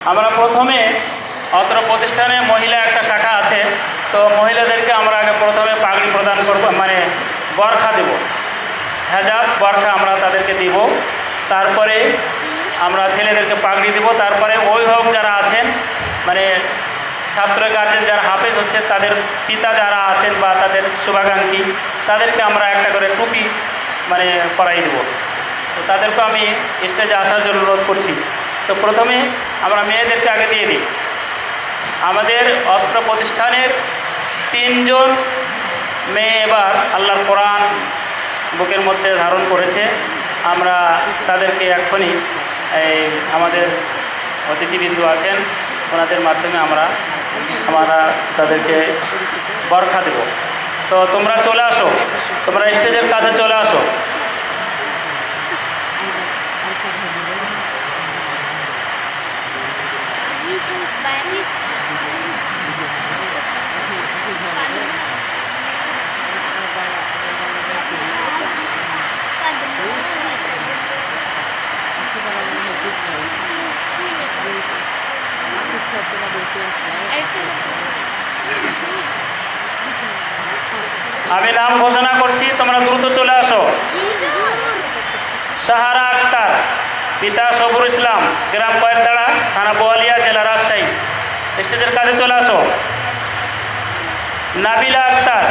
আমরা প্রথমে অত্র প্রতিষ্ঠানে মহিলা একটা শাখা আছে, তো মহিলাদেরকে আমরা আগে প্রথমে পাগড়ি প্রদান করব, মানে বরখা দেব, হেজাব বরখা আমরা তাদেরকে দিব। তারপরে আমরা ছেলেদেরকে পাগড়ি দেব। তারপরে অভিভাবক যারা আছেন, মানে ছাত্র গার্জেন যারা হাফেজ হচ্ছে, তাদের পিতা যারা আছেন বা তাদের শুভাকাঙ্ক্ষী, তাদেরকে আমরা একটা করে টুপি মানে পরাই দেব। তো তাদেরকে আমি স্টেজে আসার জন্য অনুরোধ করছি। তো প্রথমে আমরা মেয়েদেরকে আগে দিয়ে দিই। আমাদের অত্র প্রতিষ্ঠানের 3 জন মেয়ে এবার আল্লাহর কোরআন বুকের মধ্যে ধারণ করেছে। আমরা তাদেরকে এক্ষুনি আমাদের অতিথিবৃন্দু আছেন, ওনাদের মাধ্যমে আমরা তাদেরকে বরখা দেব। তো তোমরা চলে আসো, তোমরা স্টেজের কাছে চলে আসো। আমি নাম ঘোষণা করছি, তোমরা দ্রুত চলে আসো। সাহারা আক্তার, পিতা সবুর ইসলাম, গ্রাম কয়েকতাড়া, থানা বোয়ালিয়া, জেলা রাজশাহী। স্টেজের কাছে চলে আসো। নাবিলা আক্তার,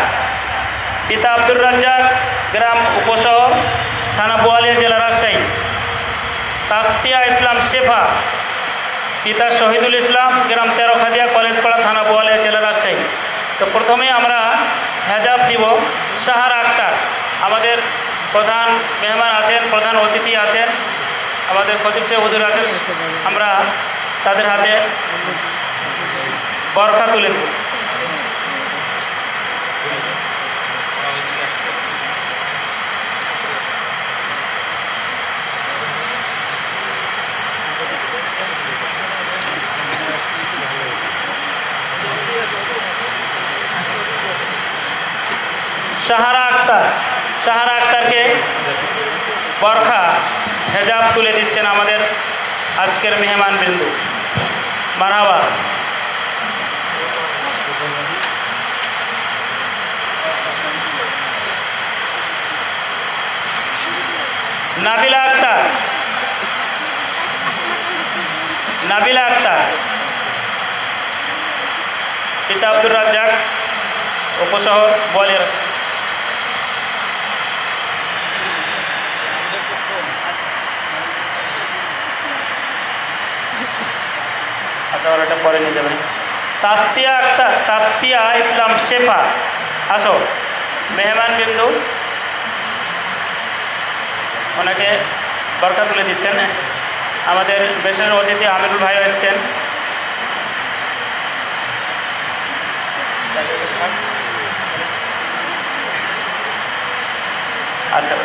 পিতা আব্দুর রাজ্জাক, গ্রাম উপশহর, থানা বোয়ালিয়া, জেলা রাজশাহী। তাসতিয়া ইসলাম শেফা, পিতা শহীদুল ইসলাম, গ্রাম তেরোখাদিয়া, কলেজপাড়া, থানা বোয়ালিয়া, জেলা রাজশাহী। তো প্রথমে আমরা হেজাব দিব। সাহারা আক্তার, আমাদের প্রধান মেহমান আছেন, প্রধান অতিথি আছেন, আমাদের খতিব সাহেব হুজুর আছেন, আমরা তাদের হাতে বরখা তুলে দেব। সাহারা আক্তারকে বরখা হেজাব তুলে দিচ্ছেন আমাদের আজকের মেহমান বিন্দু। মারহাবা। নাবিলা আক্তার, পিতা আব্দুর রাজ্জাক, উপশহর বোয়ালিয়া। আচ্ছা, ওটা পরে নিয়ে যাবেন। তাসতিয়া ইসলাম শেফা, আসো। মেহমান বিন্দু, ওনাকে বরখা তুলে দিচ্ছেন। আমাদের বিশেষ অতিথি আমিরুল ভাইও এসছেন। আচ্ছা।